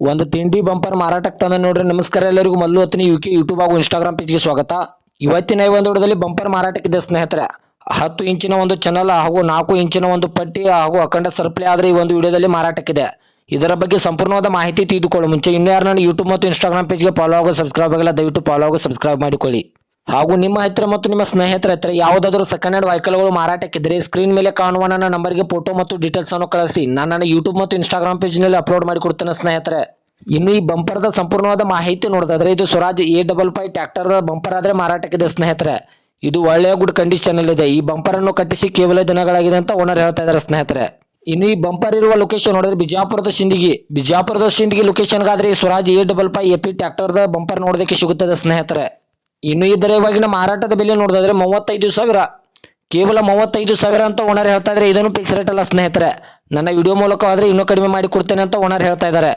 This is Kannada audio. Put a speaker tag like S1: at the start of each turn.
S1: ಒಂದು ತಿಂಡಿ ಬಂಪರ್ ಮಾರಾಟಕ್ಕೆ ತಂದ ನೋಡ್ರಿ. ನಮಸ್ಕಾರ ಎಲ್ಲರಿಗೂ. ಮಲ್ಲು ಹೊತ್ತಿನ ಯೂಟ್ಯೂಬ್ ಹಾಗೂ ಇನ್ಸ್ಟಾಗ್ರಾಮ್ ಪೇಜ್ಗೆ ಸ್ವಾಗತ. ಇವತ್ತಿನ ಈ ಒಂದು ವಿಡಿಯೋದಲ್ಲಿ ಬಂಪರ್ ಮಾರಾಟಕ್ಕಿದೆ ಸ್ನೇಹಿತರೆ. 10 ಇಂಚಿನ ಒಂದು ಚಾನಲ್ ಹಾಗೂ 4 ಇಂಚಿನ ಒಂದು ಪಟ್ಟಿ ಹಾಗೂ ಅಖಂಡ ಸರ್ಪ್ಲೇ ಆದ್ರೆ ಈ ಒಂದು ವಿಡಿಯೋದಲ್ಲಿ ಮಾರಾಟಕ್ಕಿದೆ. ಇದರ ಬಗ್ಗೆ ಸಂಪೂರ್ಣವಾದ ಮಾಹಿತಿ ತಿಳಿದುಕೊಳ್ಳೋ ಮುಂಚೆ ಇನ್ನೂ ಯಾರು ನನ್ನ ಯೂಟ್ಯೂಬ್ ಮತ್ತು ಇನ್ಸ್ಟಾಗ್ರಾಮ್ ಪೇಜ್ಗೆ ಫಾಲೋ ಆಗೋ ಸಬ್ಸ್ಕ್ರೈಬ್ ಆಗಿಲ್ಲ, ದಯವಿಟ್ಟು ಫಾಲೋ ಆಗೋ ಸಬ್ಸ್ಕ್ರೈಬ್ ಮಾಡಿಕೊಳ್ಳಿ. ಹಾಗೂ ನಿಮ್ಮ ಹತ್ತಿರ ಮತ್ತು ನಿಮ್ಮ ಸ್ನೇಹಿತರ ಹತ್ತಿರ ಯಾವುದಾದರೂ ಸೆಕೆಂಡ್ ಹ್ಯಾಂಡ್ ವೆಹಿಕಲ್ಗಳು ಮಾರಾಟಕ್ಕಿದ್ದರೆ ಸ್ಕ್ರೀನ್ ಮೇಲೆ ಕಾಣುವ ನನ್ನ ನಂಬರ್ಗೆ ಫೋಟೋ ಮತ್ತು ಡೀಟೇಲ್ಸ್ ಅನ್ನು ಕಳಿಸಿ. ನಾನು ನನ್ನ ಯೂಟ್ಯೂಬ್ ಮತ್ತು ಇನ್ಸ್ಟಾಗ್ರಾಮ್ ಪೇಜ್ನಲ್ಲಿ ಅಪ್ಲೋಡ್ ಮಾಡಿಕೊಡ್ತೇನೆ ಸ್ನೇಹಿತರೆ. ಇನ್ನು ಈ ಬಂಪರ್ದ ಸಂಪೂರ್ಣವಾದ ಮಾಹಿತಿ ನೋಡೋದಾದ್ರೆ ಇದು ಸ್ವರಾಜ್ A55 ಟ್ರ್ಯಾಕ್ಟರ್ ಬಂಪರ್ ಆದ್ರೆ ಮಾರಾಟಕ್ಕಿದೆ ಸ್ನೇಹಿತರೆ. ಇದು ಒಳ್ಳೆಯ ಗುಡ್ ಕಂಡೀಷನ್ ಇದೆ. ಈ ಬಂಪರ್ ಅನ್ನು ಕಟ್ಟಿಸಿ ಕೇವಲ ದಿನಗಳಾಗಿದೆ ಅಂತ ಓನರ್ ಹೇಳ್ತಾ ಇದ್ದಾರೆ ಸ್ನೇಹಿತರೆ. ಇನ್ನು ಈ ಬಂಪರ್ ಇರುವ ಲೊಕೇಶನ್ ನೋಡಿದ್ರೆ ಬಿಜಾಪುರದ ಸಿಂದಗಿ ಲೊಕೇಶನ್ಗಾದ್ರೆ ಈ Swaraj A55 AP tractor bumper ನೋಡೋದಕ್ಕೆ ಸಿಗುತ್ತದೆ ಸ್ನೇಹಿತರೆ. ಇನ್ನು ಇದರ ಇವಾಗಿನ ಮಾರಾಟದ ಬೆಲೆ ನೋಡೋದಾದ್ರೆ 35,000, ಕೇವಲ 35,000 ಅಂತ ಓನರ್ ಹೇಳ್ತಾ ಇದ್ದಾರೆ. ಇದನ್ನು ಫಿಕ್ಸ್ ರೇಟ್ ಅಲ್ಲ ಸ್ನೇಹಿತರೆ. ನನ್ನ ವಿಡಿಯೋ ಮೂಲಕ ಆದ್ರೆ ಇನ್ನೂ ಕಡಿಮೆ ಮಾಡಿ ಕೊಡ್ತೇನೆ ಅಂತ ಓನರ್ ಹೇಳ್ತಾ ಇದ್ದಾರೆ.